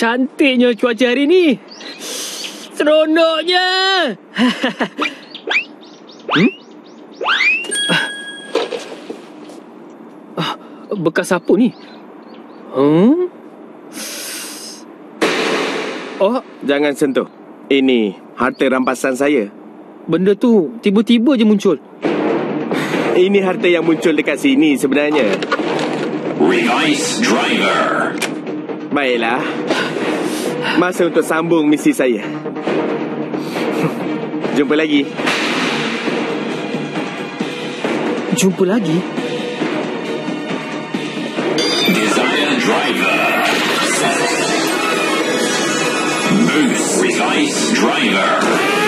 Cantiknya cuaca hari ni. Seronoknya. Bekas apa ni? Oh, Jangan sentuh. Ini harta rampasan saya. benda tu tiba-tiba je muncul. Ini harta yang muncul dekat sini sebenarnya. Revice Driver. Baiklah. Masa untuk sambung misi saya. Jumpa lagi. Jumpa lagi? Desire Driver. Moose Revice Driver.